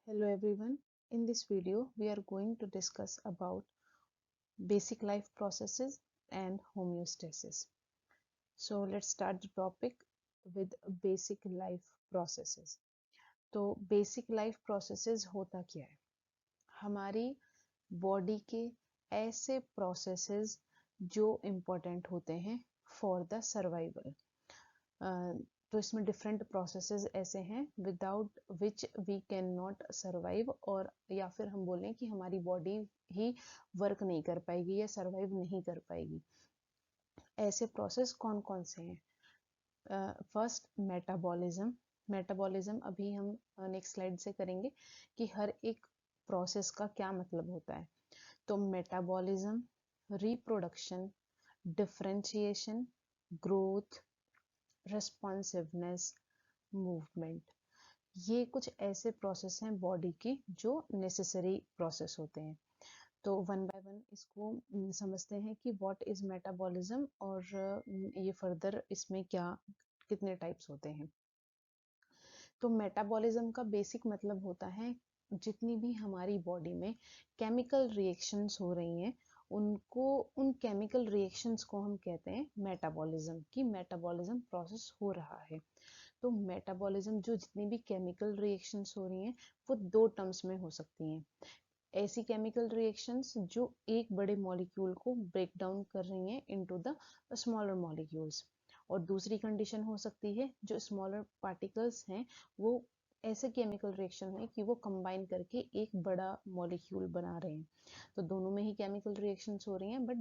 Hello everyone. In this video, we are going to discuss about basic life processes and homeostasis. So let's start the topic with basic life processes. तो basic life processes होता क्या है? हमारी body के ऐसे processes जो important होते हैं for the survival. तो इसमें डिफरेंट प्रोसेसेस ऐसे हैं without which we can not survive, और या फिर हम बोलें कि हमारी बॉडी ही वर्क नहीं कर पाएगी या सर्वाइव नहीं कर पाएगी। ऐसे प्रोसेस कौन कौन से हैं? First, metabolism. मेटाबॉलिज्म अभी हम नेक्स्ट स्लाइड से करेंगे कि हर एक प्रोसेस का क्या मतलब होता है। तो metabolism, reproduction, differentiation, growth, responsiveness, movement, ये कुछ ऐसे प्रोसेस हैं बॉडी की जो नेसेसरी प्रोसेस होते हैं। तो वन बाय वन इसको समझते हैं कि व्हाट इज मेटाबॉलिज्म और ये फर्दर इसमें क्या कितने टाइप्स होते हैं। तो मेटाबॉलिज्म का बेसिक मतलब होता है जितनी भी हमारी बॉडी में केमिकल रिएक्शंस हो रही हैं उनको, उन केमिकल रिएक्शंस को हम कहते हैं मेटाबॉलिज्म, कि मेटाबॉलिज्म प्रोसेस हो रहा है। तो मेटाबॉलिज्म जो जितनी भी केमिकल रिएक्शंस हो रही हैं वो दो टर्म्स में हो सकती हैं। ऐसी केमिकल रिएक्शंस जो एक बड़े मॉलिक्यूल को ब्रेक डाउन कर रही हैं इनटू द स्मॉलर मॉलिक्यूल्स, और दूसरी कंडीशन हो सकती है जो स्मॉलर पार्टिकल्स हैं वो ऐसे केमिकल रिएक्शन है कि वो कंबाइन करके एक बड़ा मॉलिक्यूल बना रहे हैं। तो दोनों में ही केमिकल रिएक्शंस हो रही हैं, बट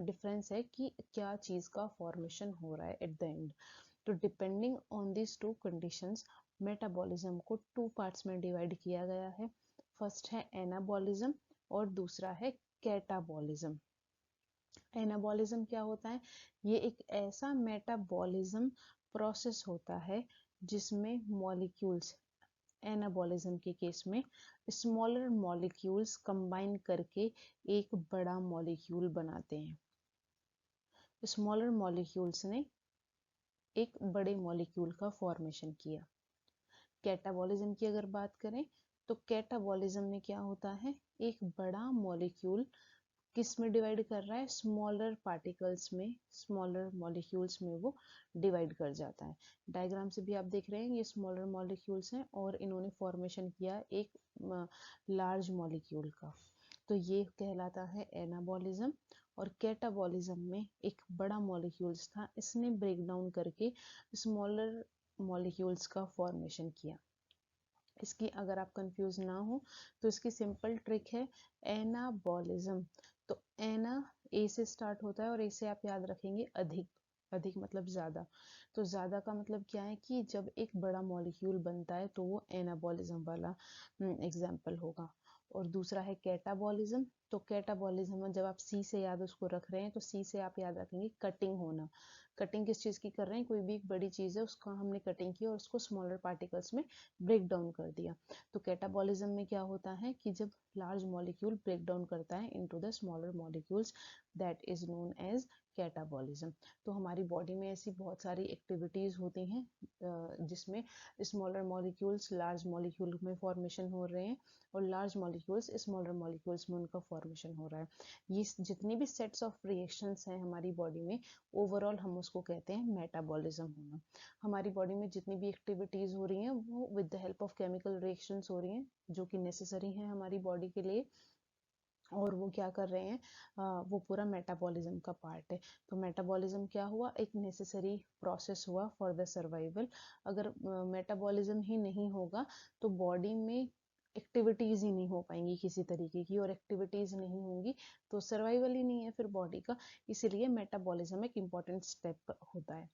डिफरेंस है कि क्या चीज का फॉर्मेशन हो रहा है एट द एंड। तो depending on this to conditions metabolism को टू पार्ट्स में डिवाइड किया गया है। फर्स्ट है एनाबॉलिज्म और दूसरा है कैटाबॉलिज्म। एनाबॉलिज्म क्या होता है? ये एक ऐसा मेटाबॉलिज्म प्रोसेस होता है जिसमें मॉलिक्यूल्स, एनाबॉलिज्म के केस में स्मॉलर मॉलिक्यूल्स कंबाइन करके एक बड़ा मॉलिक्यूल बनाते हैं। स्मॉलर मॉलिक्यूल्स ने एक बड़े मॉलिक्यूल का फॉर्मेशन किया। कैटाबॉलिज्म की अगर बात करें तो कैटाबॉलिज्म में क्या होता है, एक बड़ा मॉलिक्यूल किस में डिवाइड कर रहा है, स्मॉलर पार्टिकल्स में, स्मॉलर मॉलिक्यूल्स में वो डिवाइड कर जाता है। डायग्राम से भी आप देख रहे हैं ये स्मॉलर मॉलिक्यूल्स हैं और इन्होंने फॉर्मेशन किया एक लार्ज मॉलिक्यूल का। तो ये कहलाता है एनाबॉलिज्म। और कैटाबॉलिज्म में एक बड़ा मॉलिक्यूल्स था, इसने ब्रेक डाउन करके स्मॉलर मॉलिक्यूल्स का फॉर्मेशन किया। इसकी अगर आप कंफ्यूज ना हो तो इसकी सिंपल ट्रिक है एनाबॉलिज्म। तो एना ए से स्टार्ट होता है और ए से आप याद रखेंगे अधिक, अधिक मतलब ज्यादा। तो ज्यादा का मतलब क्या है कि जब एक बड़ा मॉलिक्यूल बनता है तो वो एनाबॉलिज्म वाला एग्जाम्पल होगा। और दूसरा है कैटाबॉलिज्म। तो कैटाबॉलिज्म जब आप सी से याद उसको रख रहे हैं तो सी से आप याद रखेंगे कटिंग होना। कटिंग किस चीज की कर रहे हैं, कोई भी एक बड़ी चीज है उसका हमने कटिंग की और उसको स्मॉलर पार्टिकल्स में ब्रेक डाउन कर दिया। तो कैटाबॉलिज्म में क्या होता है कि जब लार्ज मॉलिक्यूल ब्रेक डाउन करता है into the smaller molecules, that is known as catabolism. तो हमारी बॉडी में ऐसी बहुत सारी एक्टिविटीज होती हैं जिसमें स्मॉलर मॉलिक्यूल्स लार्ज मॉलिक्यूल में फॉर्मेशन हो रहे हैं और लार्ज मॉलिक्यूल्स स्मॉलर मॉलिक्यूल्स में उनका फॉर्मेशन हो रहा है। ये जितनी भी सेट्स ऑफ रिएक्शंस हैं हमारी बॉडी में, ओवरऑल हम उसको कहते हैं मेटाबॉलिज्म होना। हमारी बॉडी में जितनी भी एक्टिविटीज हो रही हैं वो with the help of chemical reactions हो रही हैं जो कि नेसेसरी हैं हमारी बॉडी के लिए, और वो क्या कर रहे हैं, वो पूरा मेटाबॉलिज्म का पार्ट है। तो मेटाबॉलिज्म क्या हुआ, एक नेसेसरी प्रोसेस हुआ फॉर द सर्वाइवल। अगर मेटाबॉलिज्म ही नहीं होगा तो बॉडी में एक्टिविटीज ही नहीं हो पाएंगी किसी तरीके की, और एक्टिविटीज नहीं होंगी तो सर्वाइवल ही नहीं है फिर बॉडी का। इसीलिए मेटाबॉलिज्म एक इम्पॉर्टेंट स्टेप होता है।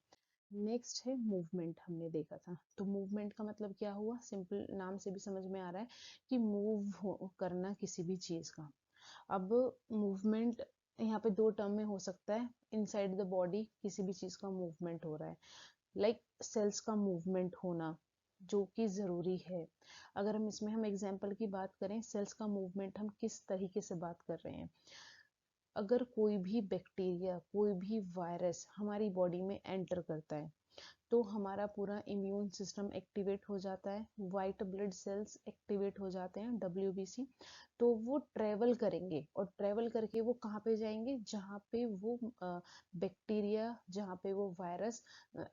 नेक्स्ट है मूवमेंट, हमने देखा था। तो मूवमेंट का मतलब क्या हुआ, सिंपल नाम से भी समझ में आ रहा है कि मूव करना किसी भी चीज का। अब मूवमेंट यहाँ पे दो टर्म में हो सकता है। इनसाइड द बॉडी किसी भी चीज का मूवमेंट हो रहा है, लाइक सेल्स का मूवमेंट होना जो कि जरूरी है। अगर हम इसमें हम एग्जांपल की बात करें, सेल्स का मूवमेंट हम किस तरीके से बात कर रहे हैं। अगर कोई भी बैक्टीरिया, कोई भी वायरस हमारी बॉडी में एंटर करता है तो हमारा पूरा इम्यून सिस्टम एक्टिवेट हो जाता है, वाइट ब्लड सेल्स एक्टिवेट हो जाते हैं, WBC। तो वो ट्रेवल करेंगे और ट्रेवल करके वो कहाँ पे जाएंगे, जहाँ पे वो बैक्टीरिया, जहाँ पे वो वायरस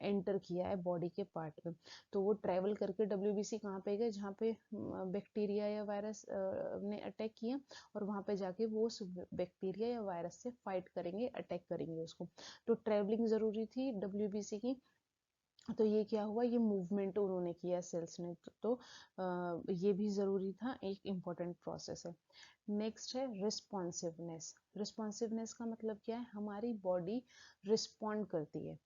एंटर किया है बॉडी के पार्ट में। तो वो ट्रेवल करके WBC कहाँ पे गए, जहाँ पे बैक्टीरिया या वायरस ने अटैक किया, और वहाँ पे जाके वो उस बैक्टीरिया या वायरस से फाइट करेंगे, अटैक करेंगे उसको। तो ट्रेवलिंग जरूरी थी WBC की। तो ये क्या हुआ, ये मूवमेंट उन्होंने किया सेल्स ने, तो ये भी जरूरी था, एक इम्पोर्टेंट प्रोसेस है। नेक्स्ट है रिस्पॉन्सिवनेस। रिस्पॉन्सिवनेस का मतलब क्या है, हमारी बॉडी रिस्पॉन्ड करती है।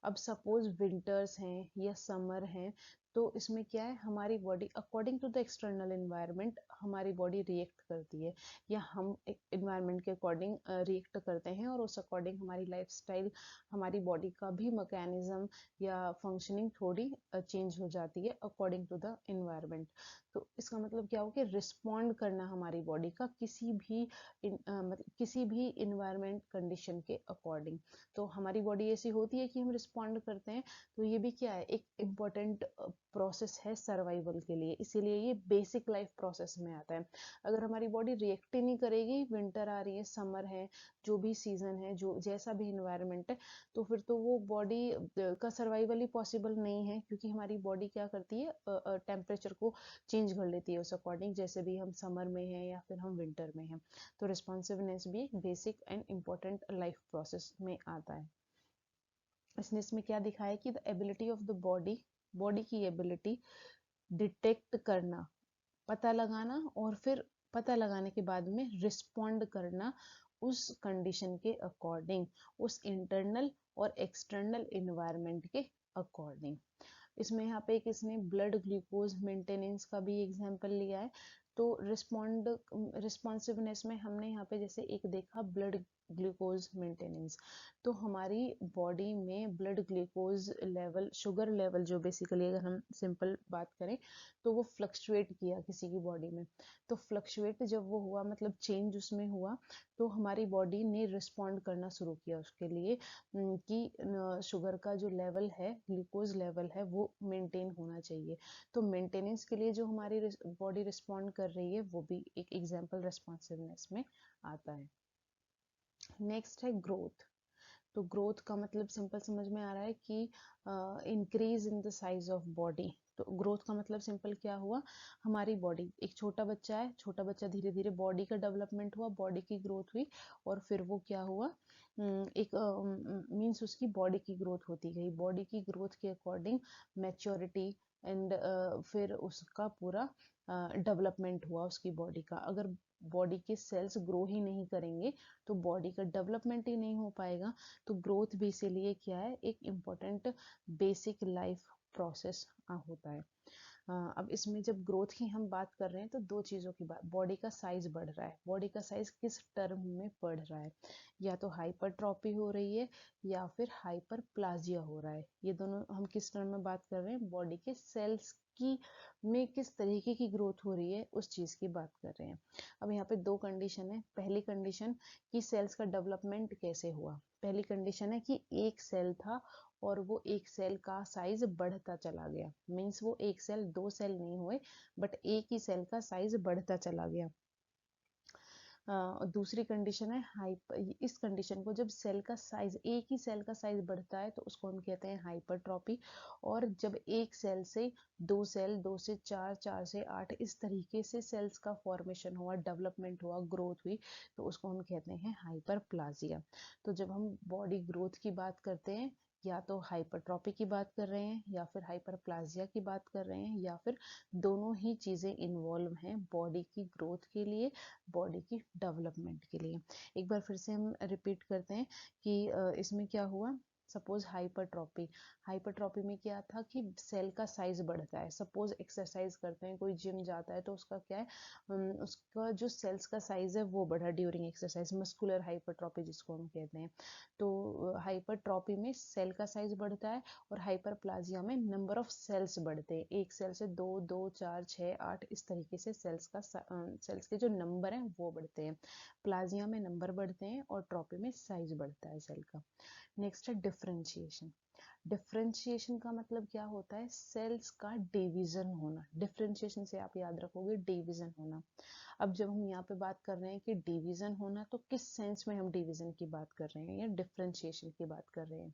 अब सपोज विंटर्स हैं या समर हैं, तो इसमें क्या है, हमारी body according to the external environment हमारी बॉडी रिएक्ट करती है, या हम एनवायरनमेंट के अकॉर्डिंग रिएक्ट करते हैं, और उस अकॉर्डिंग हमारी लाइफस्टाइल, हमारी बॉडी का भी मैकेनिज्म या फंक्शनिंग थोड़ी चेंज हो जाती है अकॉर्डिंग टू द एनवायरनमेंट। तो इसका मतलब क्या हो कि रिस्पॉन्ड करना हमारी बॉडी का मतलब किसी भी इन्वायरमेंट कंडीशन के अकॉर्डिंग। तो हमारी बॉडी ऐसी होती है कि हम रिस्पॉन्ड करते हैं। तो ये भी क्या है, एक इम्पोर्टेंट प्रोसेस है सर्वाइवल के लिए, इसीलिए ये बेसिक लाइफ प्रोसेस में आता है। अगर हमारी बॉडी रिएक्ट ही नहीं करेगी, विंटर आ रही है, समर है, जो भी सीजन है, जो जैसा भी इन्वायरमेंट है, तो फिर तो वो बॉडी का सर्वाइवल ही पॉसिबल नहीं है, क्योंकि हमारी बॉडी क्या करती है, टेम्परेचर को चेंज कर लेती है उस अकॉर्डिंग, जैसे भी हम समर में हैं या फिर हम विंटर में हैं। तो रिस्पॉन्सिवनेस भी एक basic and important life process में आता है। इसमें क्या दिखाया कि the ability of the body, body की एबिलिटी डिटेक्ट करना, पता लगाना, और फिर पता लगाने के बाद में रिस्पॉन्ड करना उस कंडीशन के अकॉर्डिंग, उस इंटरनल और एक्सटर्नल इन्वायरमेंट के अकॉर्डिंग। इसमें यहाँ पे एक इसने ब्लड ग्लूकोज मेंटेनेंस का भी एग्जांपल लिया है। तो रिस्पॉन्सिवनेस में हमने यहाँ पे जैसे एक देखा ब्लड ग्लूकोज मेंटेनेंस। तो हमारी बॉडी में blood glucose level, sugar level, जो बेसिकली अगर हम सिंपल बात करें तो वो फ्लक्चुएट किया किसी की बॉडी में। तो फ्लक्चुएट जब वो हुआ, मतलब चेंज उसमें हुआ, तो हमारी बॉडी ने रिस्पॉन्ड करना शुरू किया उसके लिए कि शुगर का जो लेवल है, ग्लूकोज लेवल है, वो मेंटेन होना चाहिए। तो मेंटेनेंस के लिए जो हमारी बॉडी रिस्पॉन्ड कर रही है, वो भी एक एग्जांपल रिस्पॉन्सिवनेस में आता है। नेक्स्ट है ग्रोथ। तो ग्रोथ का मतलब सिंपल समझ में आ रहा है कि increase in the size of body. तो ग्रोथ का मतलब सिंपल क्या हुआ, हमारी बॉडी, एक छोटा बच्चा है, छोटा बच्चा धीरे धीरे बॉडी का डेवलपमेंट हुआ, बॉडी की ग्रोथ हुई, और फिर वो क्या हुआ, एक मीन्स उसकी बॉडी की ग्रोथ होती गई, बॉडी की ग्रोथ के अकॉर्डिंग मैच्योरिटी एंड फिर उसका पूरा डेवलपमेंट हुआ उसकी बॉडी का। अगर बॉडी के सेल्स ग्रो ही नहीं करेंगे तो बॉडी का डेवलपमेंट ही नहीं हो पाएगा। तो ग्रोथ भी इसीलिए क्या है, एक इम्पोर्टेंट बेसिक लाइफ प्रोसेस होता है। अब इसमें जब ग्रोथ की हम बात कर रहे हैं तो दो चीज़ों की बात, बॉडी का साइज बढ़ रहा है, बॉडी का साइज किस टर्म में बढ़ रहा है, या तो हाइपरट्रॉपी हो रही है या फिर हाइपरप्लाजिया हो रहा है। ये दोनों हम किस टर्म में बात कर रहे हैं, बॉडी के सेल्स की में किस तरीके की ग्रोथ हो रही है उस चीज की बात कर रहे हैं। अब यहाँ पे दो कंडीशन है। पहली कंडीशन कि सेल्स का डेवलपमेंट कैसे हुआ। पहली कंडीशन है कि एक सेल था और वो एक सेल का साइज बढ़ता चला गया, मीन्स वो एक सेल, दो सेल नहीं हुए, बट एक ही सेल का साइज बढ़ता चला गया। दूसरी कंडीशन है हाइपर, इस कंडीशन को जब सेल का साइज, एक ही सेल का साइज बढ़ता है तो उसको हम कहते हैं हाइपरट्रॉपी। और जब एक सेल से दो सेल, दो से चार, चार से आठ, इस तरीके से सेल्स का फॉर्मेशन हुआ, डेवलपमेंट हुआ, ग्रोथ हुई, तो उसको हम कहते हैं हाइपरप्लाजिया। तो जब हम बॉडी ग्रोथ की बात करते हैं, या तो हाइपरट्रॉपी की बात कर रहे हैं, या फिर हाइपरप्लाजिया की बात कर रहे हैं, या फिर दोनों ही चीजें इन्वॉल्व हैं बॉडी की ग्रोथ के लिए, बॉडी की डेवलपमेंट के लिए। एक बार फिर से हम रिपीट करते हैं कि इसमें क्या हुआ। सपोज हाइपरट्रॉपी, हाइपरट्रॉपी में क्या था कि सेल का साइज बढ़ता है। सपोज एक्सरसाइज करते हैं, कोई जिम जाता है, तो उसका क्या है, उसका जो सेल्स का साइज है वो बढ़ा ड्यूरिंग एक्सरसाइज, मस्कुलर हाइपरट्रॉपी जिसको हम कहते हैं। तो हाइपरट्रॉपी में सेल का साइज बढ़ता है, और हाइपरप्लाजिया में नंबर ऑफ सेल्स बढ़ते हैं, एक सेल से दो, दो, चार, छः, आठ, इस तरीके से सेल्स के जो नंबर हैं वो बढ़ते हैं। प्लाजिया में नंबर बढ़ते हैं और ट्रॉपी में साइज बढ़ता है सेल का। नेक्स्ट है डिफरेंशिएशन। डिफरेंशिएशन का मतलब क्या होता है? सेल्स का डिवीजन होना। डिफरेंशिएशन से आप याद रखोगे डिवीजन होना। अब जब हम यहाँ पे बात कर रहे हैं कि डिवीजन होना, तो किस सेंस में हम डिवीजन की बात कर रहे हैं या डिफरेंशिएशन की बात कर रहे हैं?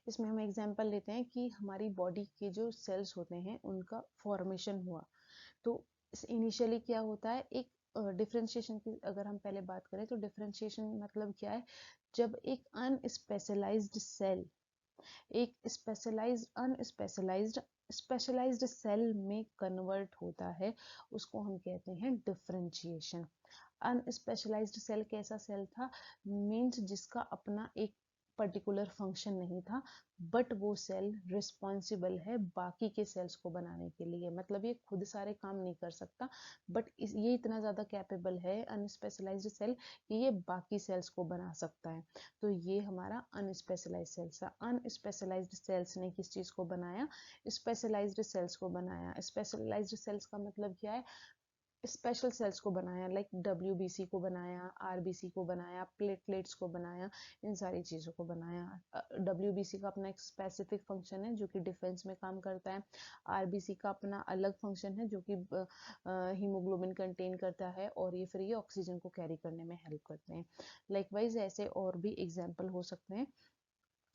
इसमें हम एग्जांपल लेते हैं कि हमारी बॉडी के जो सेल्स होते हैं उनका फॉर्मेशन हुआ। तो इनिशियली क्या होता है, एक डिफरेंशिएशन की अगर हम पहले बात करें तो डिफरेंशिएशन मतलब क्या है? जब एक अनस्पेशलाइज्ड सेल एक स्पेशलाइज्ड अनस्पेशलाइज्ड स्पेशलाइज्ड सेल में कन्वर्ट होता है, उसको हम कहते हैं डिफरेंशिएशन। अनस्पेशलाइज्ड सेल कैसा सेल था? मीन्स जिसका अपना एक पर्टिकुलर फंक्शन नहीं था, बट वो सेल रिस्पॉन्सिबल है बाकी के सेल्स को बनाने के लिए। मतलब ये खुद सारे काम नहीं कर सकता, बट ये इतना ज़्यादा कैपेबल है अनस्पेशलाइज्ड सेल कि ये बाकी सेल्स को बना सकता है। तो ये हमारा अनस्पेशलाइज्ड सेल्स है। अनस्पेशलाइज्ड सेल्स ने किस चीज़ को बनाया? स्पेशलाइज्ड सेल्स को बनाया। स्पेशलाइज्ड सेल्स का मतलब क्या है? स्पेशल सेल्स को बनाया, लाइक WBC को बनाया, RBC को बनाया, प्लेटलेट्स को बनाया, इन सारी चीज़ों को बनाया। WBC का अपना एक स्पेसिफिक फंक्शन है जो कि डिफेंस में काम करता है। RBC का अपना अलग फंक्शन है जो कि हीमोग्लोबिन कंटेन करता है, और ये फिर ये ऑक्सीजन को कैरी करने में हेल्प करते हैं। लाइकवाइज ऐसे और भी एग्जाम्पल हो सकते हैं।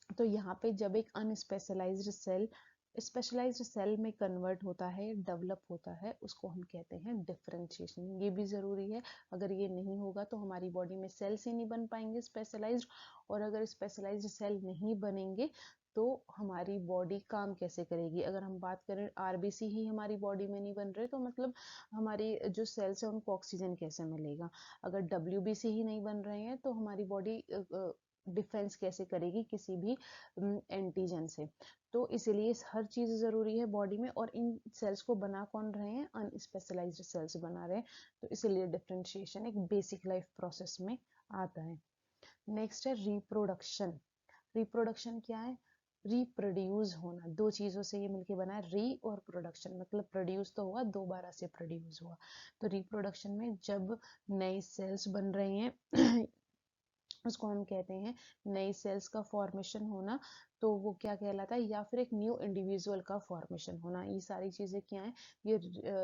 तो यहाँ पे जब एक अनस्पेशलाइज्ड सेल स्पेशलाइज्ड सेल में कन्वर्ट होता है, डेवलप होता है, उसको हम कहते हैं डिफरेंशिएशन। ये भी ज़रूरी है। अगर ये नहीं होगा तो हमारी बॉडी में सेल्स ही नहीं बन पाएंगे स्पेशलाइज्ड, और अगर स्पेशलाइज्ड सेल नहीं बनेंगे तो हमारी बॉडी काम कैसे करेगी? अगर हम बात करें RBC ही हमारी बॉडी में नहीं बन रहे तो मतलब हमारी जो सेल्स है उनको ऑक्सीजन कैसे मिलेगा? अगर WBC ही नहीं बन रहे हैं तो हमारी बॉडी डिफेंस कैसे करेगी किसी भी एंटीजन से? तो इसीलिए हर चीज़ ज़रूरी है बॉडी में, और इन सेल्स को बना कौन रहे हैं? अनस्पेशलाइज्ड सेल्स बना रहे हैं। तो इसीलिए डिफरेंशिएशन एक बेसिक लाइफ प्रोसेस में आता है। नेक्स्ट है रिप्रोडक्शन। रिप्रोडक्शन क्या है? रिप्रोड्यूस होना। दो चीज़ों से ये मिलके बना है, री और प्रोडक्शन। मतलब प्रोड्यूस तो हुआ, दोबारा से प्रोड्यूस हुआ। तो रिप्रोडक्शन में जब नए सेल्स बन रहे हैं उसको हम कहते हैं नई सेल्स का फॉर्मेशन होना। तो वो क्या कहलाता है? या फिर एक न्यू इंडिविजुअल का फॉर्मेशन होना। ये सारी चीज़ें क्या हैं? ये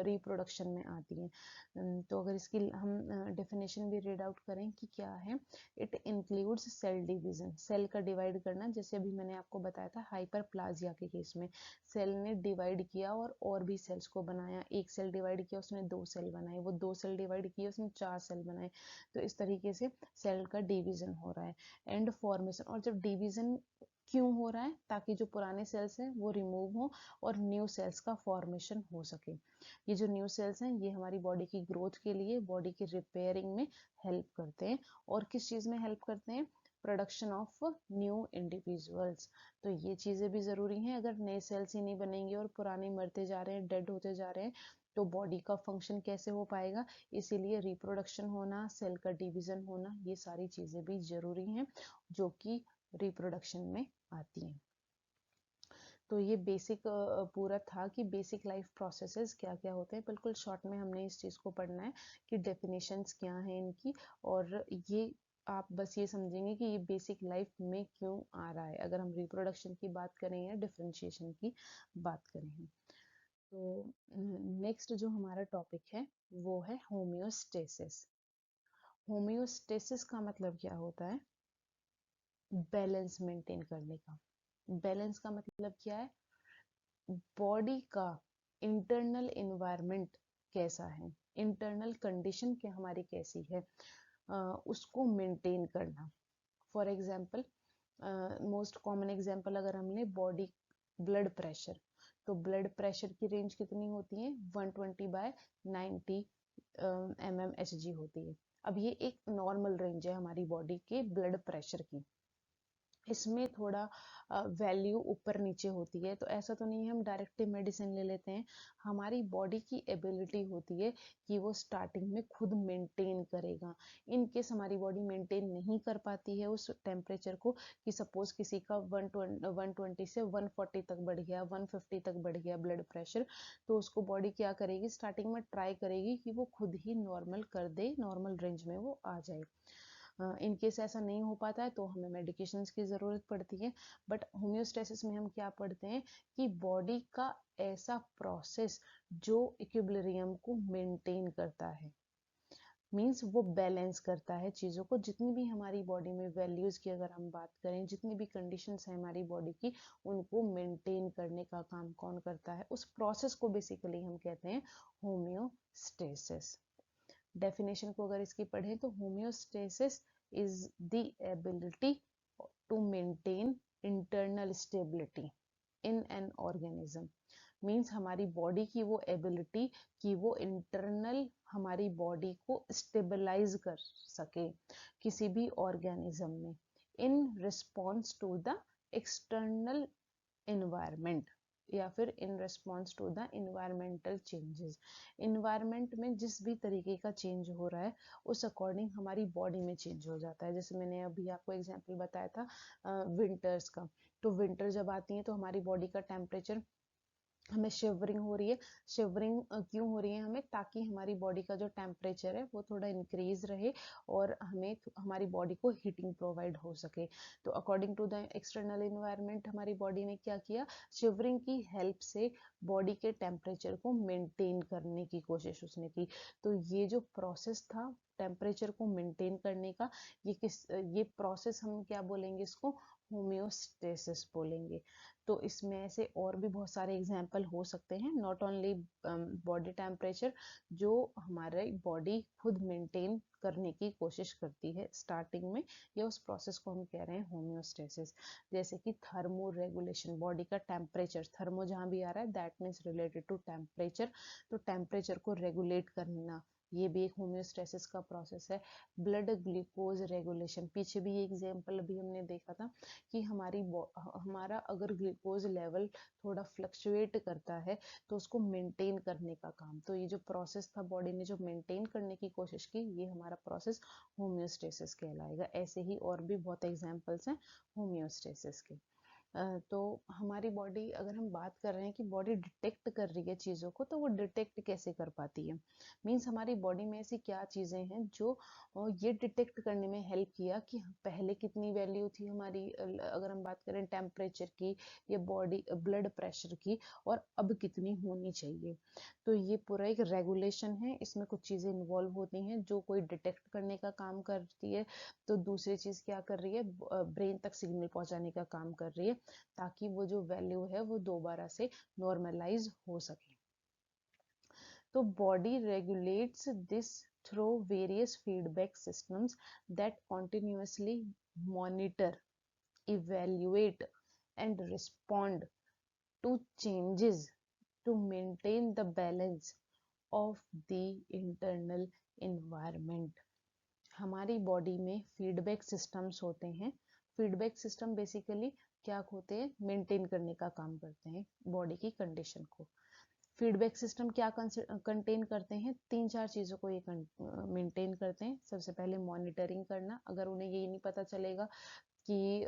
रिप्रोडक्शन में आती हैं। तो अगर इसकी हम डेफिनेशन भी रीड आउट करें कि क्या है, it includes cell division. Cell का डिवाइड करना, जैसे अभी मैंने आपको बताया था हाइपरप्लाजिया के केस में सेल ने डिवाइड किया और भी सेल्स को बनाया। एक सेल डिवाइड किया उसने 2 सेल बनाए, वो 2 सेल डिवाइड किए उसने 4 सेल बनाए। तो इस तरीके से सेल का डिवीजन हो रहा है। एंड फॉर्मेशन, और जब डिवीजन क्यों हो रहा है? ताकि जो पुराने सेल्स हैं वो रिमूव हो और न्यू सेल्स का फॉर्मेशन हो सके। ये जो न्यू सेल्स हैं ये हमारी बॉडी की ग्रोथ के लिए, बॉडी की रिपेयरिंग में हेल्प करते हैं। और किस चीज़ में हेल्प करते हैं? Production of new individuals. तो ये चीज़ें भी ज़रूरी हैं। अगर नए सेल्स ही नहीं बनेंगे और पुराने मरते जा रहे हैं, डेड होते जा रहे हैं, तो बॉडी का फंक्शन कैसे हो पाएगा? इसीलिए रिप्रोडक्शन होना, सेल का डिवीजन होना, ये सारी चीज़ें भी ज़रूरी हैं जो कि रिप्रोडक्शन में आती हैं। तो ये बेसिक पूरा था कि बेसिक लाइफ प्रोसेसेस क्या क्या होते हैं। बिल्कुल शॉर्ट में हमने इस चीज़ को पढ़ना है कि डेफिनेशंस क्या हैं इनकी, और ये आप बस ये समझेंगे कि ये बेसिक लाइफ में क्यों आ रहा है, अगर हम रिप्रोडक्शन की बात करें या डिफरेंशिएशन की बात करें। तो नेक्स्ट जो हमारा टॉपिक है वो है होम्योस्टेसिस। होम्योस्टेसिस का मतलब क्या होता है? बैलेंस मेंटेन करने का। बैलेंस का मतलब क्या है? बॉडी का इंटरनल एनवायरनमेंट कैसा है, इंटरनल कंडीशन क्या हमारी कैसी है, उसको मेंटेन करना। For example, most common example अगर हमने बॉडी ब्लड प्रेशर, तो ब्लड प्रेशर की रेंज कितनी होती है? 120/90 mmHg होती है। अब ये एक नॉर्मल रेंज है हमारी बॉडी के ब्लड प्रेशर की। इसमें थोड़ा वैल्यू ऊपर नीचे होती है, तो ऐसा तो नहीं है हम डायरेक्टली मेडिसिन ले लेते हैं। हमारी बॉडी की एबिलिटी होती है कि वो स्टार्टिंग में खुद मेंटेन करेगा। इन केस हमारी बॉडी मेंटेन नहीं कर पाती है उस टेम्परेचर को, कि सपोज किसी का 120 से 140 तक बढ़ गया, 150 तक बढ़ गया ब्लड प्रेशर, तो उसको बॉडी क्या करेगी? स्टार्टिंग में ट्राई करेगी कि वो खुद ही नॉर्मल कर दे, नॉर्मल रेंज में वो आ जाए। इन केस ऐसा नहीं हो पाता है तो हमें मेडिकेशंस की ज़रूरत पड़ती है। बट होम्योस्टेसिस में हम क्या पढ़ते हैं कि बॉडी का ऐसा प्रोसेस जो इक्विलिब्रियम को मेंटेन करता है, मीन्स वो बैलेंस करता है चीज़ों को। जितनी भी हमारी बॉडी में वैल्यूज़ की अगर हम बात करें, जितनी भी कंडीशंस हैं हमारी बॉडी की, उनको मेंटेन करने का काम कौन करता है, उस प्रोसेस को बेसिकली हम कहते हैं होम्योस्टेसिस। डेफिनेशन को अगर इसकी पढ़ें तो homeostasis is the ability to maintain internal stability in an organism. Means हमारी बॉडी की वो एबिलिटी कि वो इंटरनल हमारी बॉडी को स्टेबलाइज कर सके किसी भी ऑर्गेनिज्म में, in response to the external environment या फिर in response to the environmental changes. Environment में जिस भी तरीके का चेंज हो रहा है उस अकॉर्डिंग हमारी बॉडी में चेंज हो जाता है। जैसे मैंने अभी आपको एग्जांपल बताया था विंटर्स का, तो विंटर जब आती है तो हमारी बॉडी का टेम्परेचर, हमें शिवरिंग हो रही है। शिवरिंग क्यों हो रही है हमें, ताकि हमारी बॉडी का जो टेम्परेचर है वो थोड़ा इंक्रीज रहे और हमें हमारी बॉडी को हीटिंग प्रोवाइड हो सके। तो according to the external environment हमारी बॉडी ने क्या किया, शिवरिंग की हेल्प से बॉडी के टेम्परेचर को मेंटेन करने की कोशिश उसने की। तो ये जो प्रोसेस था टेम्परेचर को मेंटेन करने का, ये प्रोसेस हम क्या बोलेंगे, इसको होम्योस्टेसिस बोलेंगे। तो इसमें ऐसे और भी बहुत सारे एग्जाम्पल हो सकते हैं, नॉट ओनली बॉडी टेम्परेचर, जो हमारे बॉडी खुद मेंटेन करने की कोशिश करती है स्टार्टिंग में, या उस प्रोसेस को हम कह रहे हैं होम्योस्टेसिस। जैसे कि थर्मो रेगुलेशन, बॉडी का टेम्परेचर, थर्मो जहाँ भी आ रहा है that means related to temperature, तो टेम्परेचर को रेगुलेट करना, ये भी एक होम्योस्टेसिस का प्रोसेस है। ब्लड ग्लूकोज रेगुलेशन, पीछे भी ये एग्जाम्पल अभी हमने देखा था कि हमारा अगर ग्लूकोज लेवल थोड़ा फ्लक्चुएट करता है तो उसको मेंटेन करने का काम, तो ये जो प्रोसेस था बॉडी ने जो मेंटेन करने की कोशिश की, ये हमारा प्रोसेस होम्योस्टेसिस कहलाएगा। ऐसे ही और भी बहुत एग्जाम्पल्स हैं होम्योस्टेसिस के। तो हमारी बॉडी, अगर हम बात कर रहे हैं कि बॉडी डिटेक्ट कर रही है चीज़ों को, तो वो डिटेक्ट कैसे कर पाती है, मीन्स हमारी बॉडी में ऐसी क्या चीज़ें हैं जो ये डिटेक्ट करने में हेल्प किया कि पहले कितनी वैल्यू थी हमारी, अगर हम बात करें टेम्परेचर की या बॉडी ब्लड प्रेशर की, और अब कितनी होनी चाहिए। तो ये पूरा एक रेगुलेशन है, इसमें कुछ चीज़ें इन्वॉल्व होती हैं जो कोई डिटेक्ट करने का काम करती है, तो दूसरी चीज़ क्या कर रही है, ब्रेन तक सिग्नल पहुंचाने का काम कर रही है, ताकि वो जो वैल्यू है वो दोबारा से नॉर्मलाइज हो सके। तो body regulates this through various feedback systems that continuously monitor, evaluate and respond to changes to maintain the balance of the internal environment। हमारी बॉडी में फीडबैक सिस्टम्स होते हैं। फीडबैक सिस्टम बेसिकली क्या होते हैं, मेंटेन करने का काम करते हैं बॉडी की कंडीशन को। फीडबैक सिस्टम क्या कंटेन करते हैं, तीन चार चीज़ों को ये मेंटेन करते हैं। सबसे पहले मॉनिटरिंग करना, अगर उन्हें ये नहीं पता चलेगा कि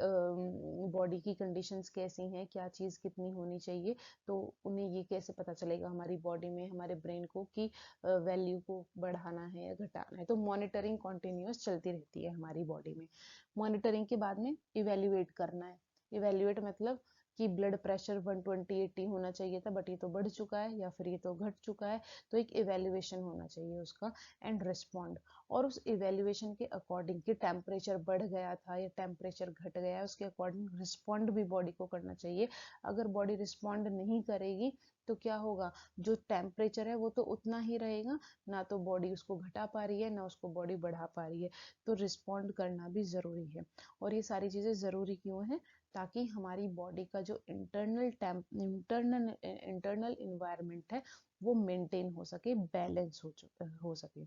बॉडी की कंडीशंस कैसी हैं, क्या चीज़ कितनी होनी चाहिए, तो उन्हें ये कैसे पता चलेगा हमारी बॉडी में, हमारे ब्रेन को कि वैल्यू को बढ़ाना है या घटाना है। तो मॉनिटरिंग कॉन्टिन्यूस चलती रहती है हमारी बॉडी में। मॉनिटरिंग के बाद में इवेल्युएट करना है। इवेल्युएट मतलब कि ब्लड प्रेशर 120/80 होना चाहिए था, बट ये तो बढ़ चुका है या फिर ये तो घट चुका है, तो एक इवेल्युएशन होना चाहिए उसका। एंड रिस्पॉन्ड, और उस इवेल्युएशन के अकॉर्डिंग कि टेम्परेचर बढ़ गया था या टेम्परेचर घट गया है, उसके अकॉर्डिंग रिस्पॉन्ड भी बॉडी को करना चाहिए। अगर बॉडी रिस्पॉन्ड नहीं करेगी तो क्या होगा, जो टेम्परेचर है वो तो उतना ही रहेगा, ना तो बॉडी उसको घटा पा रही है ना उसको बॉडी बढ़ा पा रही है। तो रिस्पॉन्ड करना भी ज़रूरी है। और ये सारी चीज़ें ज़रूरी क्यों है, ताकि हमारी बॉडी का जो इंटरनल इन्वायरमेंट है वो मेंटेन हो सके, बैलेंस हो सके।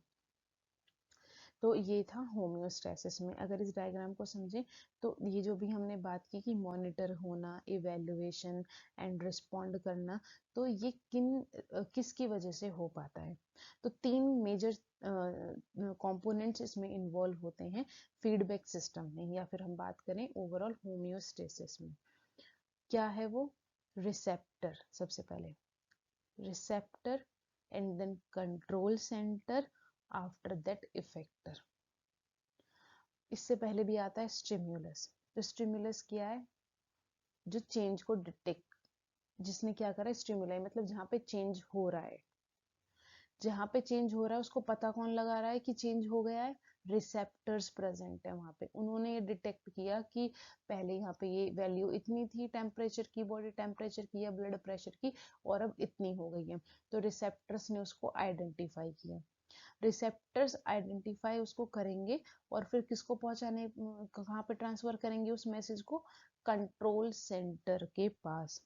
तो ये था होम्योस्टेसिस में। अगर इस डायग्राम को समझें तो ये जो भी हमने बात की कि मॉनिटर होना, इवैल्यूएशन एंड रिस्पॉन्ड करना, तो ये किसकी वजह से हो पाता है। तो तीन मेजर कंपोनेंट्स इसमें इन्वॉल्व होते हैं फीडबैक सिस्टम में, या फिर हम बात करें ओवरऑल होम्योस्टेसिस में। क्या है वो, रिसेप्टर सबसे पहले, receptor and then control centre, after that effector. इससे पहले भी आता है स्टिम्युलस। तो स्टिम्युलस क्या है? जो चेंज को डिटेक्ट, जिसने क्या करा, स्टिमुलाई मतलब जहाँ पे चेंज हो रहा है, जहाँ पे चेंज हो रहा है उसको पता कौन लगा रहा है कि चेंज हो गया है? रिसेप्टर्स प्रेजेंट है वहाँ पे, उन्होंने ये डिटेक्ट किया कि पहले यहाँ पे ये वैल्यू इतनी थी टेम्परेचर की, बॉडी टेम्परेचर की या ब्लड प्रेशर की, और अब इतनी हो गई है। तो रिसेप्टर्स ने उसको आइडेंटिफाई किया। रिसेप्टर्स आइडेंटिफाई उसको करेंगे और फिर किसको पहुंचाने, कहाँ पे ट्रांसफर करेंगे उस मैसेज को? कंट्रोल सेंटर के पास।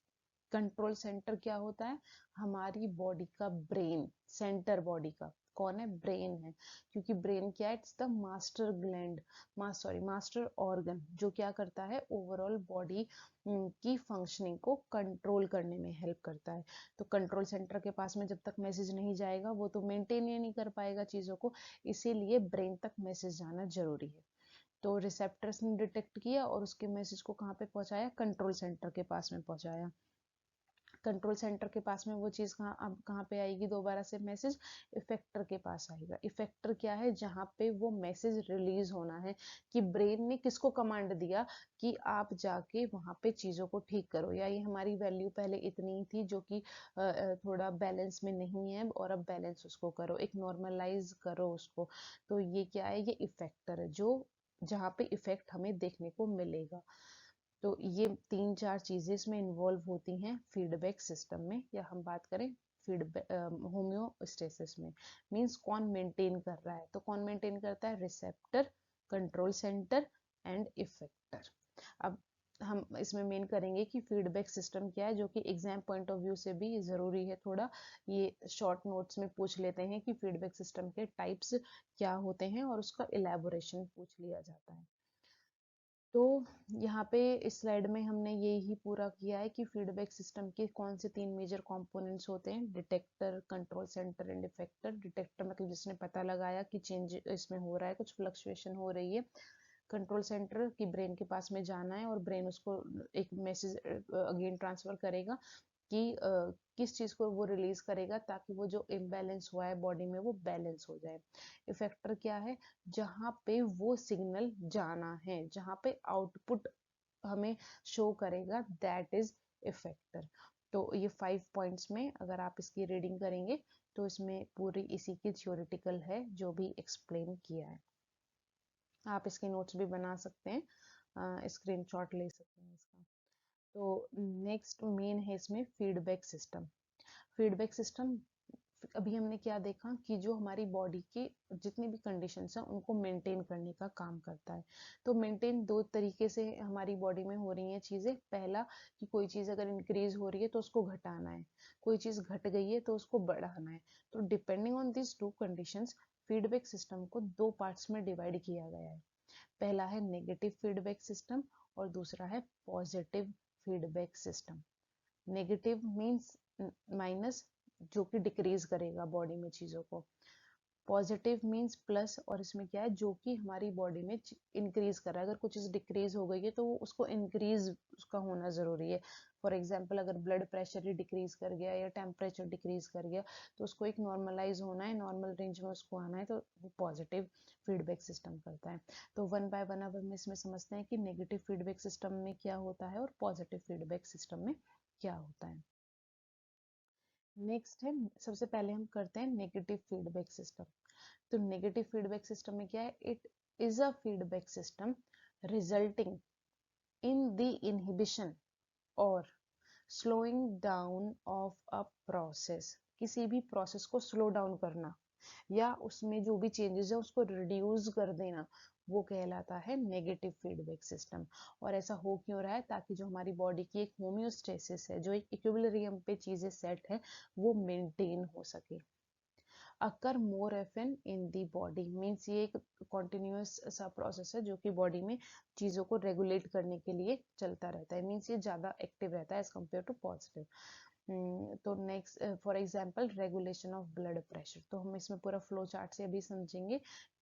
कंट्रोल सेंटर क्या होता है? हमारी बॉडी का ब्रेन, सेंटर बॉडी का कौन है? ब्रेन है। क्योंकि ब्रेन क्या है? It's the master gland, master organ, जो क्या करता है? ओवरऑल बॉडी की फंक्शनिंग को कंट्रोल करने में हेल्प करता है। तो कंट्रोल सेंटर के पास में जब तक मैसेज नहीं जाएगा वो तो मेंटेन ही नहीं कर पाएगा चीज़ों को, इसीलिए ब्रेन तक मैसेज जाना जरूरी है। तो रिसेप्टर्स ने डिटेक्ट किया और उसके मैसेज को कहाँ पे पहुंचाया? कंट्रोल सेंटर के पास में पहुंचाया। कंट्रोल सेंटर के पास में वो चीज़ कहाँ, अब कहाँ पे आएगी दोबारा से मैसेज? इफेक्टर के पास आएगा। इफेक्टर क्या है? जहाँ पे वो मैसेज रिलीज होना है, कि ब्रेन ने किसको कमांड दिया कि आप जाके वहाँ पे चीज़ों को ठीक करो, या ये हमारी वैल्यू पहले इतनी थी जो कि थोड़ा बैलेंस में नहीं है, और अब बैलेंस उसको करो, एक नॉर्मलाइज करो उसको। तो ये क्या है? ये इफेक्टर है, जो जहाँ पे इफेक्ट हमें देखने को मिलेगा। तो ये 3-4 चीजें इसमें इन्वॉल्व होती हैं फीडबैक सिस्टम में, या हम बात करें फीडबैक होम्योस्टेसिस में। मींस कौन मेंटेन कर रहा है? तो कौन मेंटेन करता है? Receptor, control centre and effector. अब हम इसमें मेन करेंगे कि फीडबैक सिस्टम क्या है, जो कि एग्जाम पॉइंट ऑफ व्यू से भी जरूरी है थोड़ा। ये शॉर्ट नोट्स में पूछ लेते हैं कि फीडबैक सिस्टम के टाइप्स क्या होते हैं, और उसका इलेबोरेशन पूछ लिया जाता है। तो यहाँ पे इस स्लाइड में हमने यही पूरा किया है कि फीडबैक सिस्टम के कौन से 3 मेजर कंपोनेंट्स होते हैं: detector, control centre and effector. Detector मतलब जिसने पता लगाया कि चेंज इसमें हो रहा है, कुछ फ्लक्चुएशन हो रही है। कंट्रोल सेंटर की ब्रेन के पास में जाना है और ब्रेन उसको एक मैसेज अगेन ट्रांसफर करेगा कि किस चीज़ को वो रिलीज करेगा ताकि वो जो इम्बैलेंस हुआ है बॉडी में वो बैलेंस हो जाए। इफेक्टर क्या है? जहाँ पे वो सिग्नल जाना है, जहाँ पे आउटपुट हमें शो करेगा, दैट इज इफेक्टर। तो ये 5 पॉइंट्स में अगर आप इसकी रीडिंग करेंगे तो इसमें पूरी इसी की थ्योरेटिकल है जो भी एक्सप्लेन किया है। आप इसके नोट्स भी बना सकते हैं, स्क्रीनशॉट ले सकते हैं इसका। तो नेक्स्ट मेन है इसमें फीडबैक सिस्टम। फीडबैक सिस्टम, अभी हमने क्या देखा कि जो हमारी बॉडी के जितनी भी कंडीशंस हैं उनको मेंटेन करने का काम करता है। तो मेंटेन 2 तरीके से हमारी बॉडी में हो रही हैं चीज़ें। पहला कि कोई चीज़ अगर इंक्रीज हो रही है तो उसको घटाना है, कोई चीज़ घट गई है तो उसको बढ़ाना है। तो depending on this 2 conditions feedback system को 2 पार्ट्स में डिवाइड किया गया है। पहला है नेगेटिव फीडबैक सिस्टम और दूसरा है positive feedback system. Negative means minus, जो कि डिक्रीज करेगा बॉडी में चीज़ों को। पॉजिटिव मीन्स प्लस, और इसमें क्या है? जो कि हमारी बॉडी में इंक्रीज कर रहा है। अगर कुछ चीज़ डिक्रीज हो गई है तो वो उसको इंक्रीज उसका होना ज़रूरी है। फॉर एग्जाम्पल अगर ब्लड प्रेशर ही डिक्रीज कर गया या टेम्परेचर डिक्रीज कर गया तो उसको एक नॉर्मलाइज होना है, नॉर्मल रेंज में उसको आना है, तो वो पॉजिटिव फीडबैक सिस्टम करता है। तो वन बाय वन अब हम इसमें समझते हैं कि नेगेटिव फीडबैक सिस्टम में क्या होता है और पॉजिटिव फीडबैक सिस्टम में क्या होता है। नेक्स्ट है, सबसे पहले हम करते हैं नेगेटिव फीडबैक सिस्टम। तो नेगेटिव फीडबैक सिस्टम में क्या है? It is a feedback system resulting in the inhibition और slowing down of a process. किसी भी प्रोसेस को स्लो डाउन करना या उसमें जो भी चेंजेस है उसको रिड्यूस कर देना, वो कहलाता है नेगेटिव फीडबैक सिस्टम। और ऐसा हो क्यों रहा है? ताकि जो हमारी बॉडी की एक होम्योस्टेसिस है, जो एक इक्विलिब्रियम पे चीजें सेट है, वो मेंटेन हो सके। अकर मोर एफन इन दी बॉडी मीन्स ये एक कॉन्टिन्यूस सा प्रोसेस है जो कि बॉडी में चीज़ों को रेगुलेट करने के लिए चलता रहता है। मीन्स ये ज़्यादा एक्टिव रहता है एज कम्पेयर टू पॉजिटिव। तो next for example regulation of blood pressure. तो हम इसमें पूरा फ्लो चार्ट से अभी समझेंगे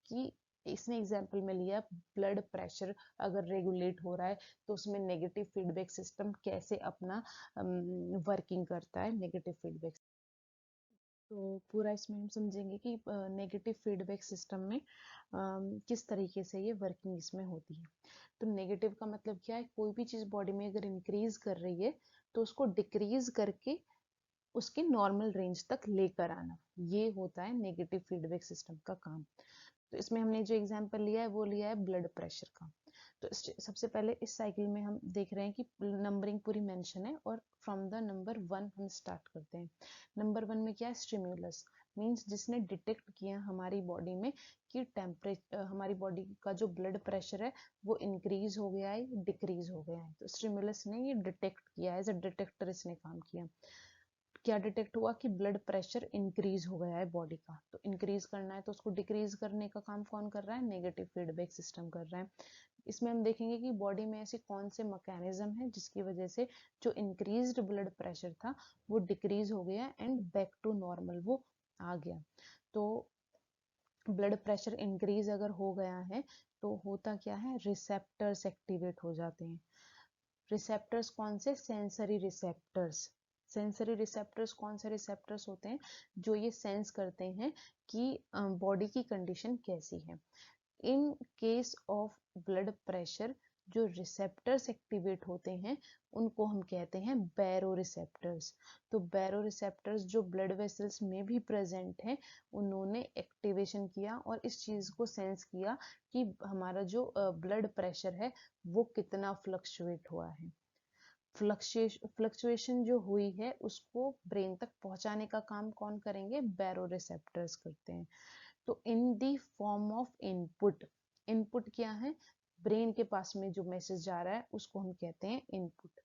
कि इसने एग्जाम्पल में लिया ब्लड प्रेशर अगर रेगुलेट हो रहा है तो उसमें नेगेटिव फीडबैक सिस्टम कैसे अपना वर्किंग करता है। नेगेटिव फीडबैक तो पूरा इसमें हम समझेंगे कि नेगेटिव फीडबैक सिस्टम में किस तरीके से ये वर्किंग इसमें होती है। तो नेगेटिव का मतलब क्या है, कोई भी चीज़ बॉडी में अगर इंक्रीज कर रही है तो उसको डिक्रीज करके उसके नॉर्मल रेंज तक लेकर आना, ये होता है नेगेटिव फीडबैक सिस्टम का काम। तो इसमें हमने जो एग्जांपल लिया है वो लिया है ब्लड प्रेशर का। तो सबसे पहले इस साइकिल में हम देख रहे हैं कि नंबरिंग पूरी मेंशन है और फ्रॉम द नंबर 1 हम स्टार्ट करते हैं। नंबर 1 में क्या है, स्टिम्युलस, मींस जिसने डिटेक्ट किया हमारी बॉडी में कि टेम्परेचर, हमारी बॉडी का जो ब्लड प्रेशर है वो इंक्रीज हो गया है, डिक्रीज हो गया है। तो स्टिम्युलस ने ये डिटेक्ट किया, एज अ डिटेक्टर इसने काम किया। क्या डिटेक्ट हुआ कि ब्लड प्रेशर इंक्रीज हो गया है बॉडी का, तो इंक्रीज करना है तो उसको डिक्रीज करने का काम कौन कर रहा है, नेगेटिव फीडबैक सिस्टम कर रहा है। इसमें हम देखेंगे कि बॉडी में ऐसी कौन से मैकेनिज्म है जिसकी वजह से जो इंक्रीज्ड ब्लड प्रेशर था वो डिक्रीज हो गया एंड बैक टू नॉर्मल वो आ गया। तो ब्लड प्रेशर इंक्रीज अगर हो गया है तो होता क्या है, रिसेप्टर्स एक्टिवेट हो जाते हैं। रिसेप्टर्स कौन से, सेंसरी रिसेप्टर्स। सेंसरी रिसेप्टर्स कौन से रिसेप्टर्स होते हैं, जो ये सेंस करते हैं कि बॉडी की कंडीशन कैसी है। In case of blood pressure जो रिसेप्टर्स एक्टिवेट होते हैं उनको हम कहते हैं बैरो रिसेप्टर्स। तो बैरो रिसेप्टर्स जो ब्लड वेसल्स में भी प्रेजेंट हैं, उन्होंने एक्टिवेशन किया और इस चीज को सेंस किया कि हमारा जो ब्लड प्रेशर है वो कितना फ्लक्चुएट हुआ है। फ्लक्चुएशन जो हुई है उसको ब्रेन तक पहुंचाने का काम कौन करेंगे, बैरो रिसेप्टर्स करते हैं। तो in the form of input, input क्या है, ब्रेन के पास में जो मैसेज जा रहा है उसको हम कहते हैं इनपुट।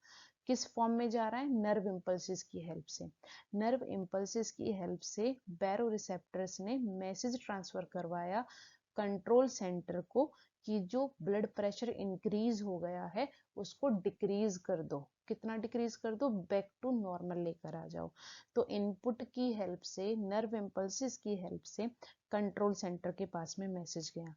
किस फॉर्म में जा रहा है, नर्व इम्पल्सिस की हेल्प से। नर्व इम्पल्सिस की हेल्प से बैरो रिसेप्टर्स ने मैसेज ट्रांसफर करवाया कंट्रोल सेंटर को कि जो ब्लड प्रेशर इंक्रीज हो गया है उसको डिक्रीज कर दो। कितना डिक्रीज कर दो, बैक टू नॉर्मल लेकर आ जाओ। तो इनपुट की हेल्प से, नर्व इम्पल्सिस की हेल्प से कंट्रोल सेंटर के पास में मैसेज गया।